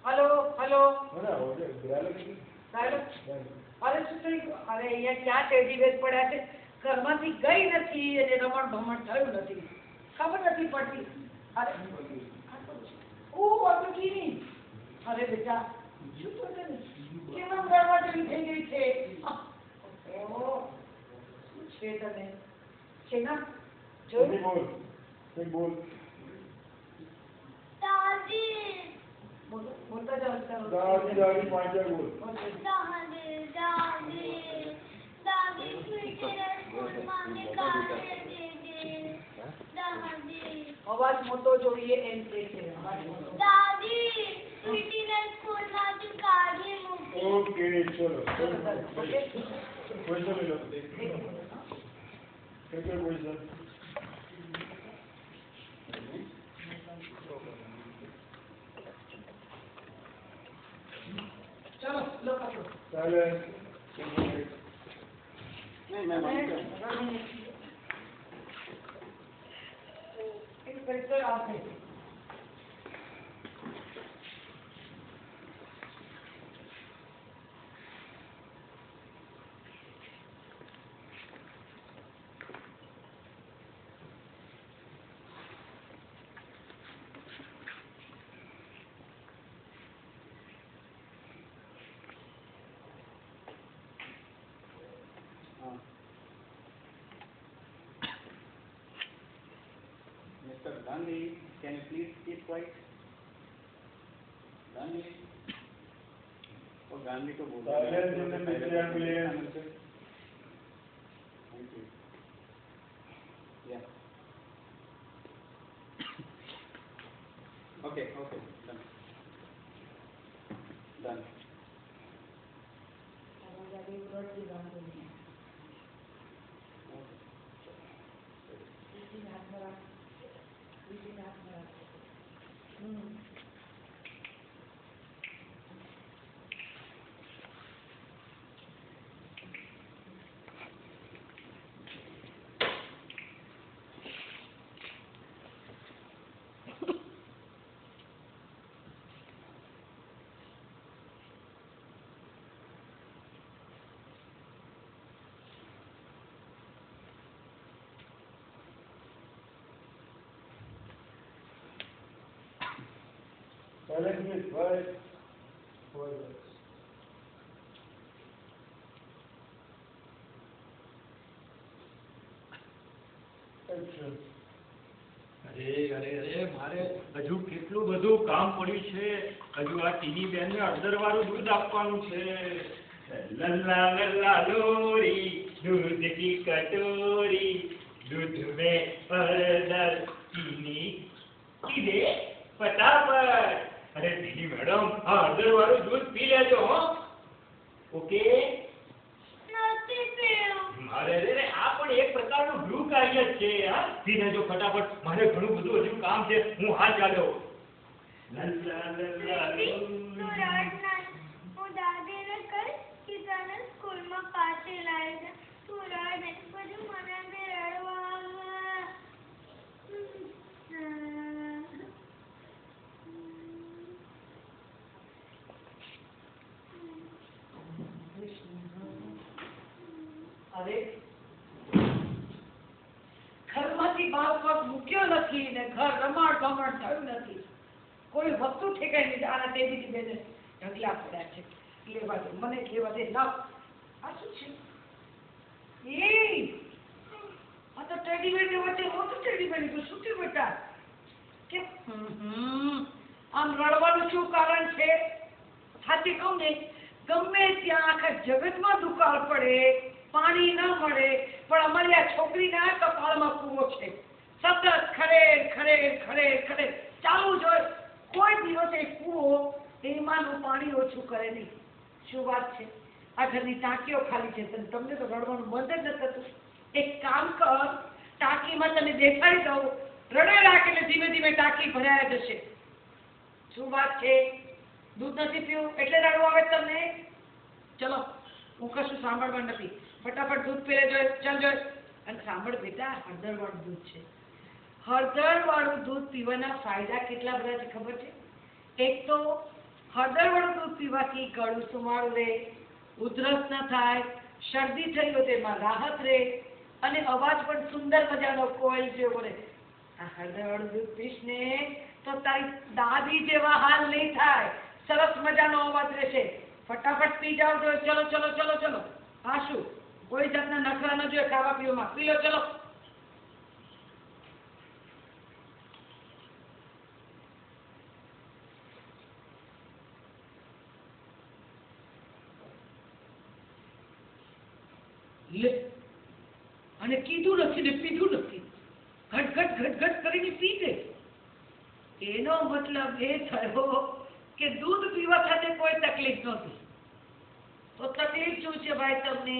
Hello hello अरे अरे અહીંયા ક્યાં ટેડી બેર પડ્યા છે ઘરમાંથી ગઈ નથી અને રમણ ભમણ થયું નથી ખબર નથી પડતી અરે ઓ અટકીની અરે બેટા શું તો તને કેમ રડવા જેવી થઈ ગઈ છે ઓ શું છે તને છે ના જોઈ બોલ दादी बोलता जाओ दादी पांच बोल दादी दादी स्वीटी स्कूल में काटे दे दादी अवाज मोटो જોઈએ એમ કે છે दादी स्वीटी ने स्कूल માંથી કાઢી મૂકી ओके चलो ओके क्वेश्चन ले लो क्या क्वेश्चन चलो लो पकड़ो चले एक पेपर आते Mr. Gandhi, can you please keep quiet? Gandhi. Oh, Gandhi को बोल रहे हैं। Thank you. Yeah. Okay, okay, done. Done. Silence please, quiet. Action. અરે અરે અરે મારે હજુ કેટલું બધું કામ પડ્યું છે હજુ આ ટીની બેન ને અડધર વાળું દૂધ આપવાનું છે લલ્લા લલ્લા લોરી दूध की कटोरी दूध में हळदर चीनी दे फटाफट अरे टीनी मैडम આ હળદર વાળું દૂધ પી લેજો હો ઓકે નથી પીવું અરે રે આ પણ એક પ્રકારનું બ્લુ કાર્ય છે હા પી લેજો ફટાફટ મારે ઘણું બધું હજુ કામ છે હું હાલ ચાલ્યો લલ્લા લલ્લા તું રડ ના હું દાદીને કહીશ કે તને સ્કૂલમાં પાછી લાવી દે તું રડ ને પછી મને બી રડવા આવે અરે ઘરમાંથી બહાર પગ મૂક્યો નથી ને ઘર રમાડ ભમણ થયું નથી કોઈ વસ્તુ ઠેકાઈ નહીં આના તેજી બેને ઢગલા પડ્યા છે લેવા દે મને લેવા દે લાવ આ શું છે એ આ તો ટેડી બેર ને વચ્ચે મોટું ટેડી બેર તો શું થયું બેટા કે આમ રડવાનું શું કારણ છે સાચી કહું ને ગમે ત્યાં આખા જગતમાં દુકાળ પડે પાણી ન મળે પણ અમારી આ છોકરીના કપાળમાં કૂવો છે સતત ખરેડ ખરેડ ખરેડ ખરેડ ચાલુ જ હોય કોઈ દિવસ એ કૂવો એમાંનું પાણી ઓછું કરે નહીં શું વાત છે આ ઘરની ટાંકીઓ ખાલી છે તમને તો રડવાનું બંધ જ નથી થતું એક કામ કર ટાંકીમાં તને દેખાડી દઉં રડે રાખ એટલે ધીમે ધીમે ટાંકી ભરાયા જશે શું વાત છે દૂધ નથી પીવું એટલે રડવું આવે તમને ચલો હું કશું સાંભળવા નથી ફટાફટ દૂધ પીરે જોઈએ ચાલ જોઈએ અને સાંભળ બેટા હળદરવાળું દૂધ છે હળદરવાળું દૂધ પીવાના ફાયદા કેટલા બધા છે ખબર છે? એક તો હળદરવાળું દૂધ પીવાથી ગળું સુમાળું રહે, ઉધરસ ન થાય, શરદી થઈ હોય તેમાં રાહત રહે અને અવાજ પણ સુંદર મજાનો કોયલ જેવો રહે. આ હળદરવાળું દૂધ પીશ ને તો તારી દાદી જેવા હાલ નહીં થાય, સરસ મજાનો અવાજ રહેશે. ફટાફટ પી જાઓ તો ચલો ચલો ચલો ચલો. હા શું કોઈ જાતના નખરા ન જોઈએ ખાવા પીવામાં, પી લો ચલો. લે અને કીધું નથી ને પીધું નથી, ઘટ ઘટ ઘટ ઘટ કરીને પી ગઈ. એનો મતલબ એ થયો કે દૂધ પીવા સાથે કોઈ તકલીફ નહોતી. તો તકલીફ શું છે ભાઈ તમને?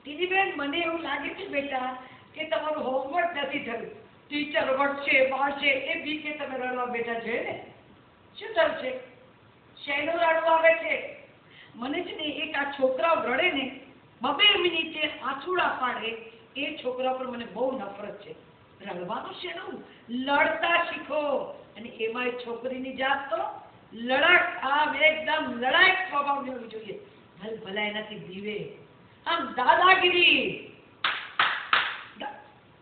ટીનીબેન મને એવું લાગે છે બેટા કે તમારું હોમવર્ક નથી થયું, ટીચર વળશે વાળશે એ બીકે તમે રડવા બેઠા છે ને. શું થયું છે? શેનું રડવું આવે છે? મને છે ને એક આ છોકરાઓ રડે ને 2 મિનિટે આંસુડા પાડે એ છોકરા પર મને બહુ નફરત છે. રડવાનું શેનું? લડતા શીખો. અને એમાં છોકરીની જાત તો લડાક, આમ એકદમ લડાક સ્વભાવની હોવી જોઈએ. ભલા એનાથી દીવે, આમ દાદાગીરી.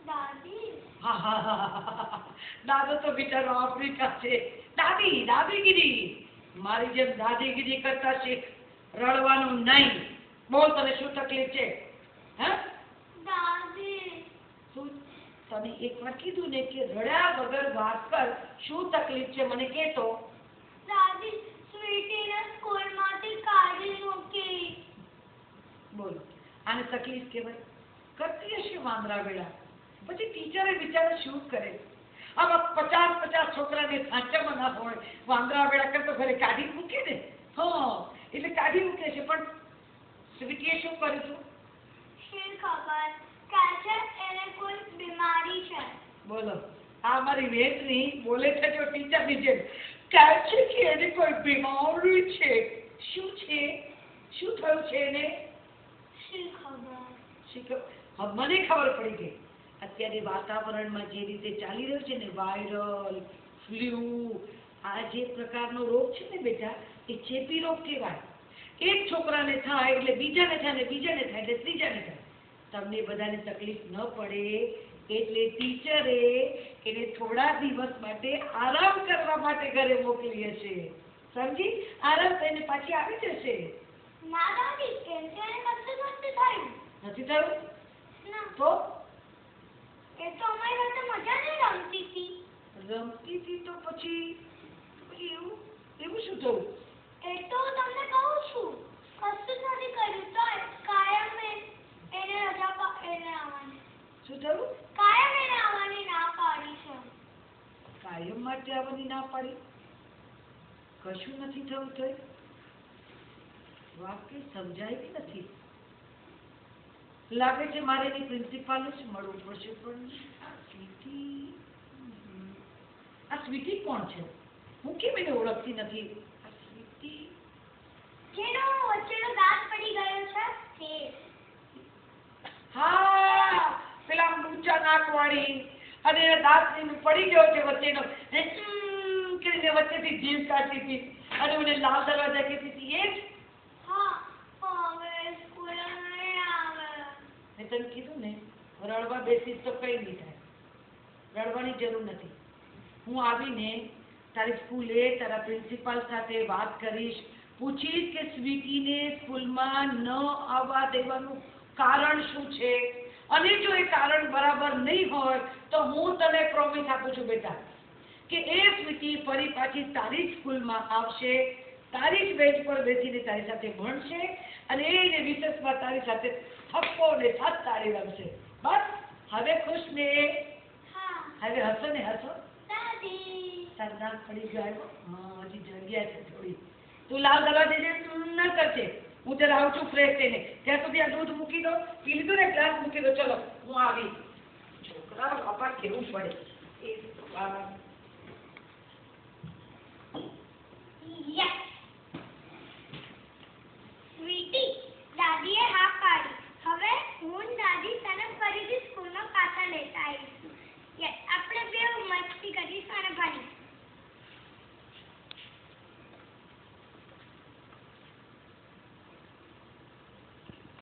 દાદી હા હા હા, દાદો તો બિચારો આફ્રિકા છે. દાદી દાદીગીરી. મારી જેમ દાદીગીરી કરતા શીખ, રડવાનું નહીં. બોલ તને શું તકલીફ છે? હે દાદી શું તને એકવાર કીધું ને કે રડ્યા વગર વાત કર. શું તકલીફ છે મને કે તો. દાદી સ્વીટીને સ્કૂલમાંથી કાઢી મૂકી. બોલ આને તકલીફ કહેવાય? કરતી હશે વાંદરા વેળા. પછી ટીચરે બિચારા શું કરે? આમાં 50 છોકરાને સાચામાં ના હોય, વાંદરા વેળા કરતો ઘરે કાઢી મૂકે ને. હા એટલે કાઢી મૂકે છે, પણ સ્વીટીએ શું કર્યું હતું? શી ખબર, કહે છે એને કોઈ બીમારી છે. બોલો આ મારી વેચની બોલે છે જો ટીચરની જેમ. કહે છે કે એને કોઈ બીમારી છે. શું છે? શું થયું છે એને? શી ખબર. હવે મને ખબર પડી ગઈ. અત્યારે વાતાવરણમાં જે રીતે ચાલી રહ્યું છે ને, વાયરલ ફ્લૂ, આ જે પ્રકારનો રોગ છે ને બેટા, એ ચેપી રોગ કહેવાય. એક છોકરાને થાય એટલે બીજાને થાય, ને બીજાને થાય એટલે ત્રીજાને થાય. તમને બધાને તકલીફ ન પડે એટલે ટીચરે એને થોડા દિવસ માટે આરામ કરવા માટે ઘરે મોકલી હશે. સમજી? આરામ થઈને પાછી આવી જશે. ના દાદી, કેમ કે એને કશું નથી થયું. નથી થયું? ના, તો એ તો અમારી સાથે મજાથી રમતી હતી. રમતી હતી તો પછી એવું શું થયું? એ તો હું તમને કહું છું, કશું જ નથી કર્યું તો કાયમ એને આવવાની. શું થયું? કાયમ એને આવવાની ના પાડી છે. કાયમ માટે આવવાની ના પાડી? કશું નથી થયું તો વાત કઈ સમજાય નથી. લાગે છે મારે એની પ્રિન્સિપાલને જ મળવું પડશે. પણ આ સ્વીટી કોણ છે? હું કેમ એને ઓળખતી નથી? આ સ્વીટી જેનો વચ્ચેનો દાંત પડી ગયો છે તે. હા, પેલા ઊંચા નાકવાળી અને એના દાંત પડી ગયો છે વચ્ચેનો. કરીને વચ્ચેથી જીભ કાઢતી હતી અને મને લાલ દરવાજા કહેતી હતી. એ જ? હા, હવે સ્કૂલે નહીં આવે. મેં તને કીધું ને, રડવા બેસીશ તો કઈ નહીં થાય. રડવાની જરૂર નથી. હું આવીને તારી સ્કૂલે તારા પ્રિન્સિપાલ સાથે વાત કરીશ, પૂછીશ કે સ્વીટીને સ્કૂલમાં ન આવવા દેવાનું કારણ શું છે. અને જો એ કારણ બરાબર નહીં હોય તો હું તને પ્રોમિસ આપું છું બેટા કે એ સ્વીટી ફરી પાછી તારી જ સ્કૂલમાં આવશે, તારી જ બેન્ચ પર બેસીને તારી સાથે ભણશે અને એને રિસર્ચમાં તારી સાથે થપ્પો ને સાત તાળી રમશે. બસ હવે ખુશ ને? હા હવે હસો ને? હસો. દાદી. તારું દાંત પડી ગયો? હા, હજી જગ્યા છે થોડી. તું લાલ દરવાજે ન કરશે. હું જરા આવું છું ફ્રેશ થઈને. ત્યાં સુધી આ દૂધ મૂકી દો. પી લીધું ને? ગ્લાસ મૂકી દો. ચલો હું આવી. છોકરા બાપા કેવું પડે એ